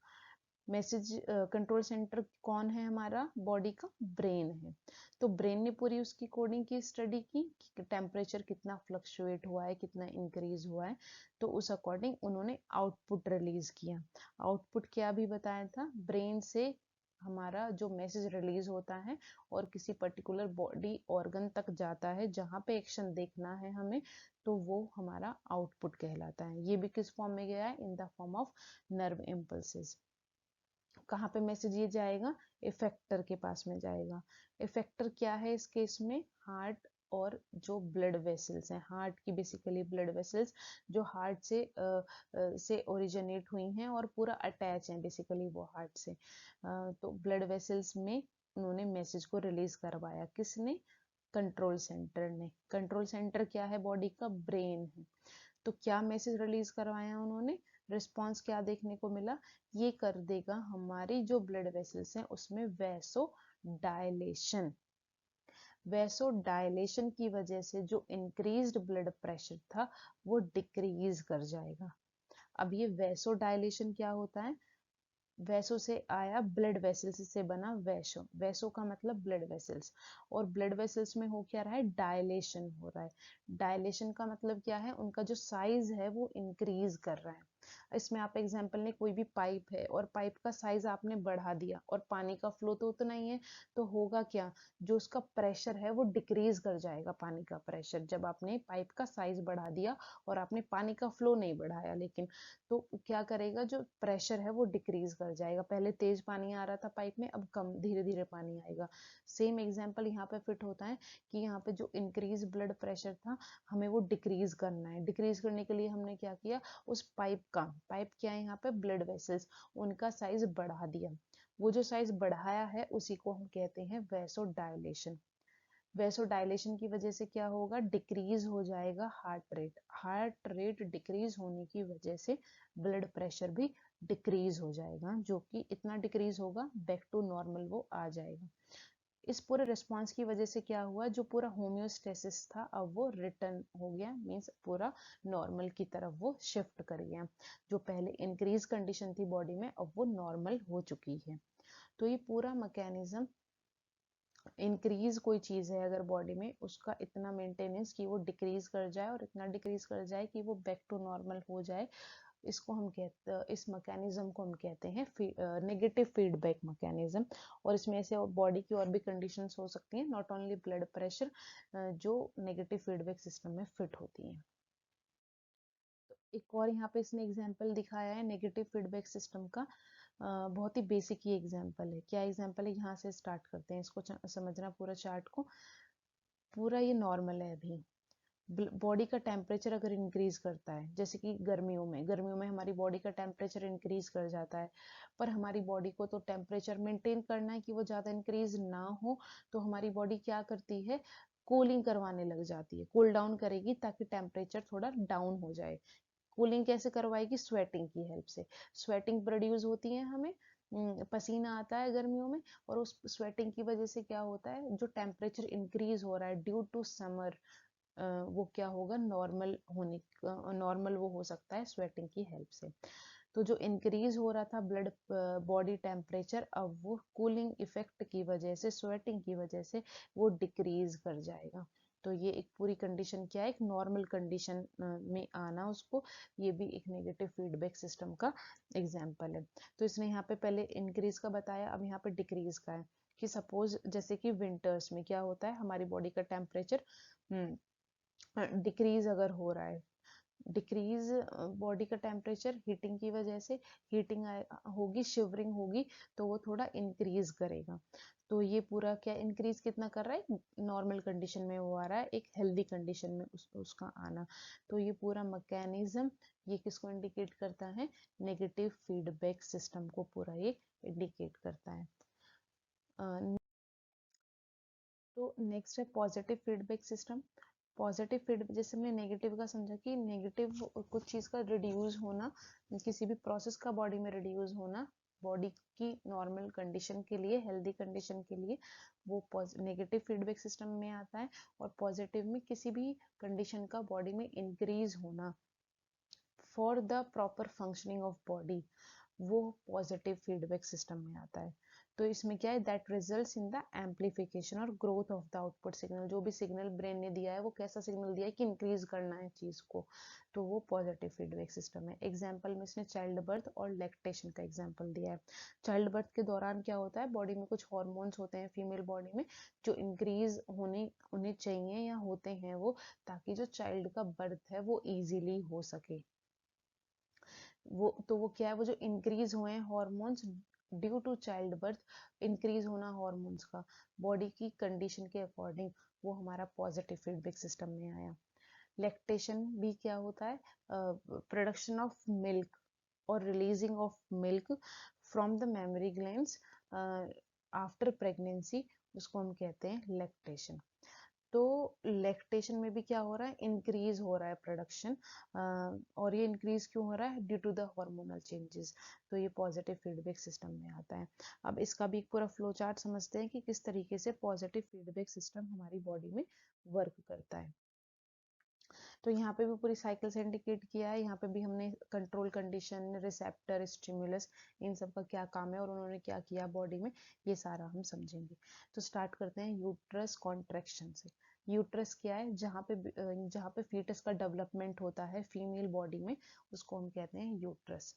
मैसेज, कंट्रोल सेंटर कौन है हमारा, बॉडी का ब्रेन है। तो ब्रेन ने पूरी उसकी कोडिंग की स्टडी की कि टेम्परेचर कितना फ्लक्चुएट हुआ है, कितना इंक्रीज हुआ है, तो उस अकॉर्डिंग उन्होंने आउटपुट रिलीज किया। आउटपुट क्या भी बताया था, ब्रेन से हमारा जो मैसेज रिलीज होता है और किसी पर्टिकुलर बॉडी ऑर्गन तक जाता है जहाँ पे एक्शन देखना है हमें, तो वो हमारा आउटपुट कहलाता है। ये भी किस फॉर्म में गया है, in the form of nerve impulses. कहाँ पे मैसेज ये जाएगा, इफेक्टर के पास में जाएगा। इफेक्टर क्या है इस केस में, हार्ट और जो ब्लड वेसल्स हैं, हार्ट की बेसिकली ब्लड वेसल्स जो हार्ट से ओरिजिनेट हुई हैं और पूरा अटैच हैं बेसिकली वो हार्ट से। तो ब्लड वेसल्स में उन्होंने मैसेज को रिलीज करवाया, किसने, कंट्रोल सेंटर ने। कंट्रोल सेंटर क्या है, बॉडी का ब्रेन है। तो क्या मैसेज रिलीज करवाया उन्होंने, रिस्पॉन्स क्या देखने को मिला, ये कर देगा हमारी जो ब्लड वेसल्स हैं उसमें वैसो डायलेशन। वैसो डायलेशन की वजह से जो इंक्रीज्ड ब्लड प्रेशर था वो डिक्रीज कर जाएगा। अब ये वैसो डायलेशन क्या होता है, वैसो से आया ब्लड वेसल्स से बना वैसो, वैसो का मतलब ब्लड वेसल्स, और ब्लड वेसल्स में हो क्या रहा है, डायलेशन हो रहा है। डायलेशन का मतलब क्या है, उनका जो साइज है वो इंक्रीज कर रहा है। इसमें आप एग्जांपल लें, कोई भी पाइप है और पाइप का साइज आपने बढ़ा दिया और पानी का फ्लो तो उतना ही है, तो होगा क्या, जो उसका प्रेशर है वो डिक्रीज कर जाएगा। पानी का प्रेशर, जब आपने पाइप का साइज बढ़ा दिया और आपने पानी का फ्लो नहीं बढ़ाया लेकिन, तो क्या करेगा, जो प्रेशर है वो डिक्रीज कर जाएगा। पहले तेज पानी आ रहा था पाइप में, अब कम, धीरे धीरे पानी आएगा। सेम एग्जांपल यहाँ पे फिट होता है कि यहाँ पे जो इंक्रीज ब्लड प्रेशर था हमें वो डिक्रीज करना है। डिक्रीज करने के लिए हमने क्या किया, उस पाइप का, पाइप क्या है यहाँ पे, ब्लड वेसल्स, उनका साइज बढ़ा दिया। वो जो साइज बढ़ाया है उसी को हम कहते हैं वैसो डायलेशन। वैसो डायलेशन की वजह से क्या होगा, डिक्रीज हो जाएगा heart rate. Heart rate decrease होने की वजह से ब्लड प्रेशर भी डिक्रीज हो जाएगा, जो कि इतना डिक्रीज होगा बैक टू नॉर्मल वो आ जाएगा। इस पूरे रिस्पॉन्स की वजह से क्या हुआ, जो पूरा होम्योस्टेसिस था अब वो रिटर्न हो गया, मीन्स पूरा नॉर्मल की तरफ वो शिफ्ट कर गया। जो पहले इंक्रीज कंडीशन थी बॉडी में अब वो नॉर्मल हो चुकी है। तो ये पूरा मैकेनिज्म इंक्रीज कोई चीज़ है अगर बॉडी में, उसका इतना मेंटेनेंस कि वो डिक्रीज कर जाए और इतना डिक्रीज कर जाए कि वो बैक टू नॉर्मल हो जाए, इसको हम कहते, इस मैकेनिज्म को हम कहते हैं नेगेटिव फीडबैक मैकेनिज्म। और इसमें ऐसे बॉडी की और भी कंडीशंस हो सकती हैं, नॉट ओनली ब्लड प्रेशर, जो नेगेटिव फीडबैक सिस्टम में फिट होती हैं। तो एक और यहाँ पे इसने एग्जांपल दिखाया है नेगेटिव फीडबैक सिस्टम का, बहुत ही बेसिक ही एग्जांपल है। क्या एग्जांपल है, यहाँ से स्टार्ट करते हैं इसको समझना पूरा चार्ट को। पूरा ये नॉर्मल है अभी, बॉडी का टेम्परेचर अगर इंक्रीज करता है, जैसे कि गर्मियों में हमारी बॉडी का टेम्परेचर इंक्रीज कर जाता है, पर हमारी बॉडी को तो टेम्परेचर मेंटेन करना है कि वो ज़्यादा इंक्रीज ना हो, तो हमारी बॉडी क्या करती है, कूलिंग करवाने लग जाती है, कूल डाउन करेगी ताकि टेम्परेचर थोड़ा डाउन हो जाए। कूलिंग कैसे करवाएगी, स्वेटिंग की हेल्प से। स्वेटिंग प्रोड्यूस होती है हमें, पसीना आता है गर्मियों में, और उस स्वेटिंग की वजह से क्या होता है, जो टेम्परेचर इंक्रीज हो रहा है ड्यू टू समर, वो क्या होगा, नॉर्मल वो हो सकता है स्वेटिंग की हेल्प से। तो जो इंक्रीज हो रहा था ब्लड बॉडी टेम्परेचर, अब वो कूलिंग इफेक्ट की वजह से, स्वेटिंग की वजह से वो डिक्रीज कर जाएगा। तो ये एक पूरी कंडीशन क्या है, एक नॉर्मल कंडीशन में आना उसको, ये भी एक नेगेटिव फीडबैक सिस्टम का एग्जाम्पल है। तो इसने यहाँ पे पहले इंक्रीज का बताया, अब यहाँ पे डिक्रीज का है, कि सपोज जैसे कि विंटर्स में क्या होता है, हमारी बॉडी का टेम्परेचर डिक्रीज अगर हो रहा है, डिक्रीज बॉडी का टेम्परेचर हीटिंग की वजह से, हीटिंग होगी, शिवरिंग होगी, तो वो थोड़ा इंक्रीज करेगा। तो ये पूरा क्या इंक्रीज कितना कर रहा है, नॉर्मल कंडीशन में वो आ रहा है, एक हेल्दी कंडीशन में उसका आना। तो ये पूरा मैकेनिज्म ये किसको इंडिकेट करता है, नेगेटिव फीडबैक सिस्टम को पूरा ये इंडिकेट करता है। तो नेक्स्ट है positive feedback system. Positive feedback, जैसे हमने नेगेटिव का समझा कि नेगेटिव कुछ चीज़ का रिड्यूस होना, किसी भी प्रोसेस का बॉडी में रिड्यूस होना, बॉडी की नॉर्मल कंडीशन के लिए, हेल्दी कंडीशन के लिए, वो नेगेटिव फीडबैक सिस्टम में आता है। और पॉजिटिव में किसी भी कंडीशन का बॉडी में इंक्रीज होना for the proper functioning of body, वो पॉजिटिव फीडबैक सिस्टम में आता है। तो इसमें क्या है, that results in the amplification और growth of the output signal, जो भी सिग्नल ब्रेन ने दिया है वो कैसा सिग्नल दिया है कि इंक्रीज करना है चीज को, तो वो पॉजिटिव फीडबैक सिस्टम है। एग्जाम्पल में इसने चाइल्ड बर्थ और लैक्टेशन का एग्जाम्पल दिया है। चाइल्ड बर्थ के दौरान क्या होता है, बॉडी में कुछ हॉर्मोन्स होते हैं फीमेल बॉडी में, जो इंक्रीज होने उन्हें चाहिए या होते हैं वो, ताकि जो चाइल्ड का बर्थ है वो इजीली हो सके। वो क्या है, वो जो इंक्रीज हुए हैं hormones due to child birth, increase होना हॉर्मोन्स का बॉडी की कंडीशन के अकॉर्डिंग, वो हमारा पॉजिटिव फीडबैक सिस्टम में आया। लैक्टेशन भी क्या होता है, प्रोडक्शन ऑफ मिल्क और releasing of milk from the mammary glands after pregnancy, उसको हम कहते हैं लैक्टेशन। तो लैक्टेशन में भी क्या हो रहा है, इंक्रीज हो रहा है प्रोडक्शन, और ये इंक्रीज क्यों हो रहा है, due to the hormonal changes. तो ये पॉजिटिव फीडबैक सिस्टम में आता है। अब इसका भी एक पूरा फ्लो चार्ट समझते हैं कि किस तरीके से पॉजिटिव फीडबैक सिस्टम हमारी बॉडी में वर्क करता है। तो यहाँ पे भी पूरी साइकिल से इंडिकेट किया है, यहाँ पे भी हमने कंट्रोल कंडीशन, रिसेप्टर, स्टिमुलस, इन सब का क्या काम है और उन्होंने क्या किया बॉडी में, ये सारा हम समझेंगे। तो स्टार्ट करते हैं यूट्रस कॉन्ट्रैक्शन से। यूट्रस क्या है, जहाँ पे फीटस का डेवलपमेंट होता है फीमेल बॉडी में, उसको हम कहते हैं uterus.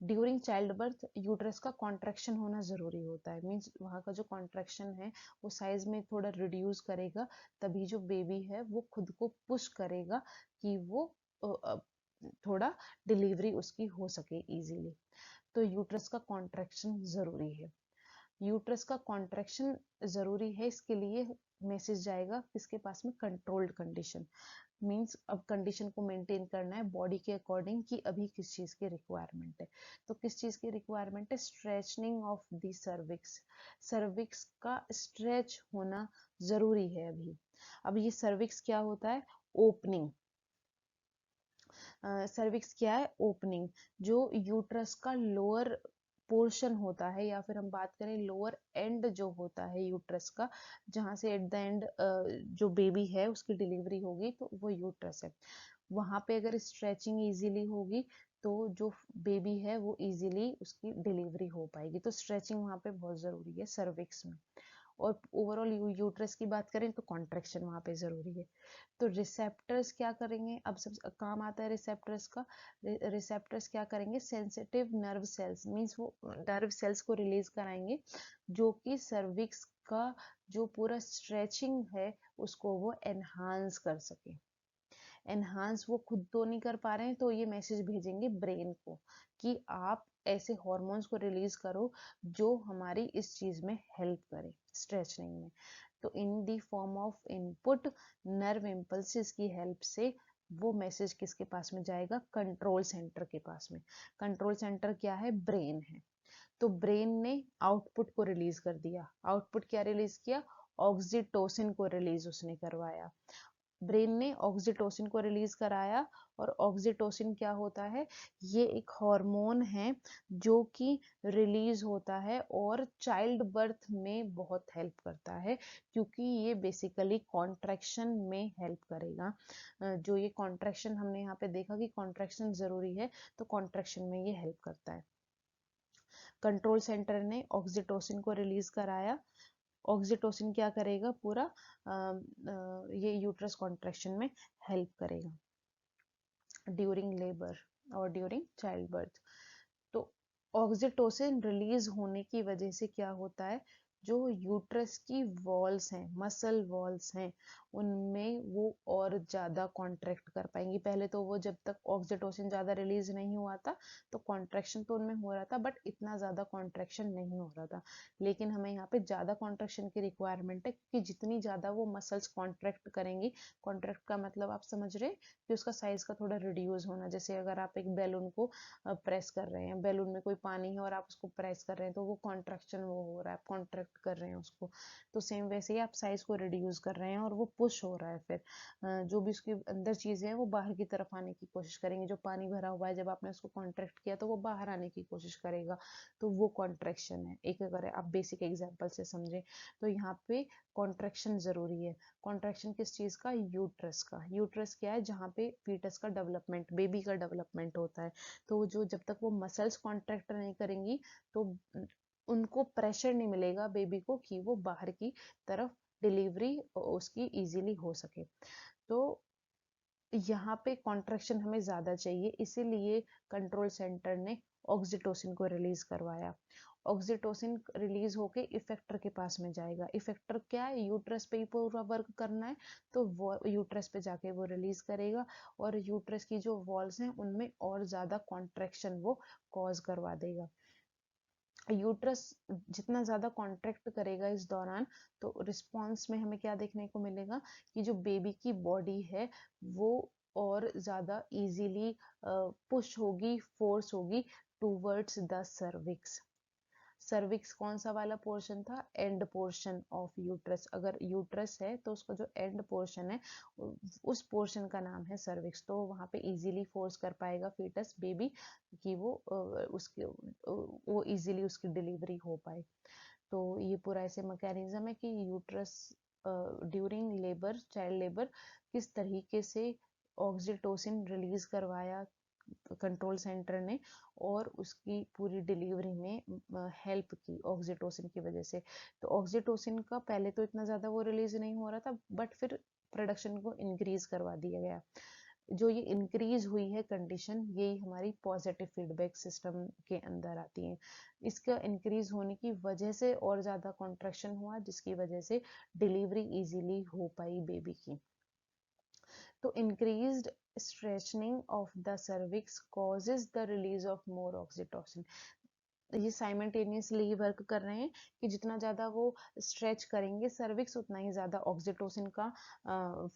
During child birth uterus का कॉन्ट्रैक्शन होना जरूरी होता है, मीन्स वहाँ का जो कॉन्ट्रैक्शन है वो साइज में थोड़ा रिड्यूस करेगा, तभी जो बेबी है वो खुद को पुश करेगा कि वो थोड़ा डिलीवरी उसकी हो सके इजीली। तो यूट्रस का कॉन्ट्रैक्शन जरूरी है। यूट्रस का कॉन्ट्रैक्शन जरूरी है, इसके लिए मैसेज जाएगा किसके पास में, कंट्रोल्ड कंडीशन, मीन्स अब कंडीशन को मेंटेन करना है बॉडी के अकॉर्डिंग कि अभी किस चीज की रिक्वायरमेंट है। तो किस चीज की रिक्वायरमेंट है, स्ट्रेचनिंग ऑफ द सर्विक्स, सर्विक्स का स्ट्रेच होना जरूरी है अभी। अब ये सर्विक्स क्या होता है, ओपनिंग, सर्विक्स क्या है, ओपनिंग, जो यूट्रस का लोअर पोर्शन होता है, या फिर हम बात करें लोअर एंड जो होता है यूट्रस का, जहाँ से एट द एंड जो बेबी है उसकी डिलीवरी होगी, तो वो यूट्रस है। वहां पे अगर स्ट्रेचिंग इजीली होगी तो जो बेबी है वो इजीली उसकी डिलीवरी हो पाएगी। तो स्ट्रेचिंग वहां पे बहुत जरूरी है सर्विक्स में। और ओवरऑल यूट्रस की बात करें तो कॉन्ट्रैक्शन वहाँ पे ज़रूरी है। तो रिसेप्टर्स क्या करेंगे, अब सब काम आता है रिसेप्टर्स का। रिसेप्टर्स क्या करेंगे, सेंसिटिव नर्व सेल्स मीन्स वो नर्व सेल्स को रिलीज कराएंगे जो कि सर्विक्स का जो पूरा स्ट्रेचिंग है उसको वो एनहांस कर सके। एनहांस वो खुद तो नहीं कर पा रहे हैं, तो ये मैसेज भेजेंगे ब्रेन को कि आप ऐसे हॉर्मोन्स को रिलीज करो जो हमारी इस चीज में हेल्प करे, स्ट्रेचनिंग में। तो in the form of input nerve impulses की हेल्प से वो मैसेज किसके पास में जाएगा, कंट्रोल सेंटर के पास में। कंट्रोल सेंटर क्या है, ब्रेन है। तो ब्रेन ने आउटपुट को रिलीज कर दिया। आउटपुट क्या रिलीज किया, ऑक्सीटोसिन को रिलीज उसने करवाया। ब्रेन ने ऑक्सीटोसिन को रिलीज कराया। और ऑक्सीटोसिन क्या होता है, ये एक हार्मोन है जो कि रिलीज होता है और चाइल्ड बर्थ में बहुत हेल्प करता है, क्योंकि ये बेसिकली कॉन्ट्रैक्शन में हेल्प करेगा। जो ये कॉन्ट्रैक्शन हमने यहाँ पे देखा कि कॉन्ट्रैक्शन जरूरी है, तो कॉन्ट्रैक्शन में ये हेल्प करता है। कंट्रोल सेंटर ने ऑक्सीटोसिन को रिलीज कराया। ऑक्सीटोसिन क्या करेगा, पूरा ये यूट्रस कॉन्ट्रैक्शन में हेल्प करेगा ड्यूरिंग लेबर और ड्यूरिंग चाइल्ड बर्थ। तो ऑक्सीटोसिन रिलीज होने की वजह से क्या होता है, जो यूट्रस की वॉल्स हैं, मसल वॉल्स हैं, उनमें वो और ज़्यादा कॉन्ट्रैक्ट कर पाएंगी। पहले तो वो जब तक ऑक्सीटोसिन ज़्यादा रिलीज नहीं हुआ था तो कॉन्ट्रैक्शन तो उनमें हो रहा था, बट इतना ज़्यादा कॉन्ट्रैक्शन नहीं हो रहा था। लेकिन हमें यहाँ पे ज़्यादा कॉन्ट्रैक्शन की रिक्वायरमेंट है, क्योंकि जितनी ज़्यादा वो मसल्स कॉन्ट्रैक्ट करेंगी, कॉन्ट्रैक्ट का मतलब आप समझ रहे हैं कि उसका साइज का थोड़ा रिड्यूस होना। जैसे अगर आप एक बैलून को प्रेस कर रहे हैं, बैलून में कोई पानी है और आप उसको प्रेस कर रहे हैं, तो वो कॉन्ट्रैक्शन वो हो रहा है, आप कॉन्ट्रैक्ट कर रहे हैं उसको। तो सेम वैसे ही आप साइज को रिड्यूस कर रहे हैं और वो पुश हो रहा है। फिर जो भी उसके अंदर चीजें हैं वो बाहर की तरफ आने की कोशिश करेंगे। जो पानी भरा हुआ है, जब आपने उसको कॉन्ट्रैक्ट किया तो वो बाहर आने की कोशिश करेगा, तो वो कॉन्ट्रैक्शन है। एक अगर आप बेसिक एग्जाम्पल से समझें तो यहाँ पे कॉन्ट्रैक्शन जरूरी है। कॉन्ट्रैक्शन किस चीज का, यूट्रस का। यूट्रस क्या है, जहाँ पे फीटस का डेवलपमेंट, बेबी का डेवलपमेंट होता है। तो जो जब तक वो मसल्स कॉन्ट्रैक्ट नहीं करेंगी तो उनको प्रेशर नहीं मिलेगा बेबी को कि वो बाहर की तरफ डिलीवरी उसकी इजीली हो सके। तो यहाँ पे कॉन्ट्रैक्शन हमें ज्यादा चाहिए, इसीलिए कंट्रोल सेंटर ने ऑक्सीटोसिन को रिलीज करवाया। ऑक्सीटोसिन रिलीज होके इफेक्टर के पास में जाएगा। इफेक्टर क्या है, यूट्रस पे ही पूरा वर्क करना है, तो वो यूट्रस पे जाके वो रिलीज करेगा और यूट्रस की जो वॉल्स हैं उनमें और ज्यादा कॉन्ट्रैक्शन वो कॉज करवा देगा। यूट्रस जितना ज्यादा कॉन्ट्रैक्ट करेगा इस दौरान, तो रिस्पॉन्स में हमें क्या देखने को मिलेगा कि जो बेबी की बॉडी है वो और ज्यादा इजीली पुश होगी, फोर्स होगी टूवर्ड्स द सर्विक्स। सर्विक्स कौन सा वाला पोर्शन था, एंड पोर्शन ऑफ यूट्रस। अगर यूट्रस है तो उसका जो एंड पोर्शन है उस पोर्शन का नाम है सर्विक्स। तो वहां पे इजीली फोर्स कर पाएगा फीटस, बेबी, कि वो उसके वो इजीली उसकी डिलीवरी हो पाए। तो ये पूरा ऐसे मैकेनिज्म है कि uterus during labour, child labour, किस तरीके से ऑक्सीटोसिन रिलीज करवाया कंट्रोल सेंटर ने और उसकी पूरी डिलीवरी में हेल्प की ऑक्सीटोसिन की वजह से। तो ऑक्सीटोसिन का पहले तो इतना ज्यादा वो रिलीज नहीं हो रहा था, बट फिर प्रोडक्शन को इंक्रीज करवा दिया गया। जो ये इंक्रीज हुई है कंडीशन, यही हमारी पॉजिटिव फीडबैक सिस्टम के अंदर आती है। इसका इंक्रीज होने की वजह से और ज्यादा कॉन्ट्रैक्शन हुआ, जिसकी वजह से डिलीवरी इजीली हो पाई बेबी की। तो increased stretching of the cervix causes the release of more oxytocin. ये साइमल्टेनियसली वर्क कर रहे हैं कि जितना ज्यादा वो स्ट्रेच करेंगे सर्विक्स, उतना ही ज्यादा ऑक्सीटोसिन का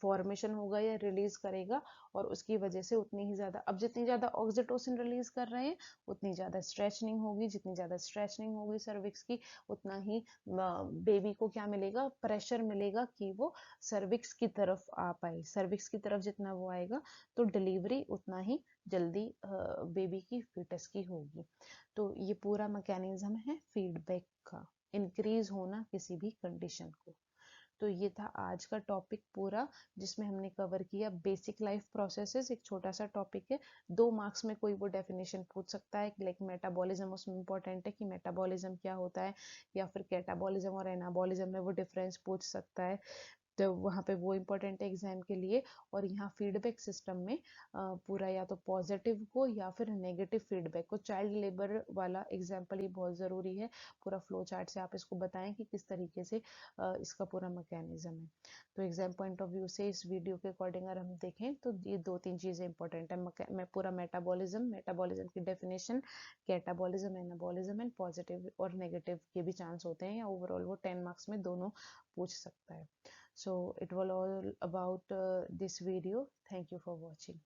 फॉर्मेशन होगा या रिलीज करेगा, और उसकी वजह से उतनी ही ज्यादा, अब जितनी ज्यादा ऑक्सीटोसिन रिलीज कर रहे हैं उतनी ज्यादा स्ट्रेचनिंग होगी। जितनी ज्यादा स्ट्रेचनिंग होगी सर्विक्स की, उतना ही बेबी को क्या मिलेगा, प्रेशर मिलेगा कि वो सर्विक्स की तरफ आ पाए। सर्विक्स की तरफ जितना वो आएगा तो डिलीवरी उतना ही जल्दी बेबी की, फीटस की होगी। तो ये पूरा मैकेनिज्म है फीडबैक का, इंक्रीज होना किसी भी कंडीशन को। तो ये था आज का टॉपिक पूरा, जिसमें हमने कवर किया बेसिक लाइफ प्रोसेसेस। एक छोटा सा टॉपिक है, 2 मार्क्स में कोई वो डेफिनेशन पूछ सकता है, लाइक मेटाबॉलिज्म उसमें इंपॉर्टेंट है कि मेटाबॉलिज्म क्या होता है, या फिर कैटाबॉलिज्म और एनाबॉलिज्म में वो डिफरेंस पूछ सकता है, तो वहाँ पे वो इम्पोर्टेंट है एग्जाम के लिए। और यहाँ फीडबैक सिस्टम में पूरा या तो पॉजिटिव को या फिर नेगेटिव फीडबैक को, चाइल्ड लेबर वाला एग्जाम्पल ये बहुत ज़रूरी है, पूरा फ्लो चार्ट से आप इसको बताएं कि किस तरीके से इसका पूरा मैकेनिज्म है। तो एग्जाम पॉइंट ऑफ व्यू से इस वीडियो के अकॉर्डिंग अगर हम देखें तो ये 2-3 चीज़ें इंपॉर्टेंट है। मैं पूरा मेटाबॉलिज्म की definition, catabolism, anabolism and positive और नेगेटिव के भी चांस होते हैं, या ओवरऑल वो 10 मार्क्स में दोनों पूछ सकता है। So it was all about this video. Thank you for watching.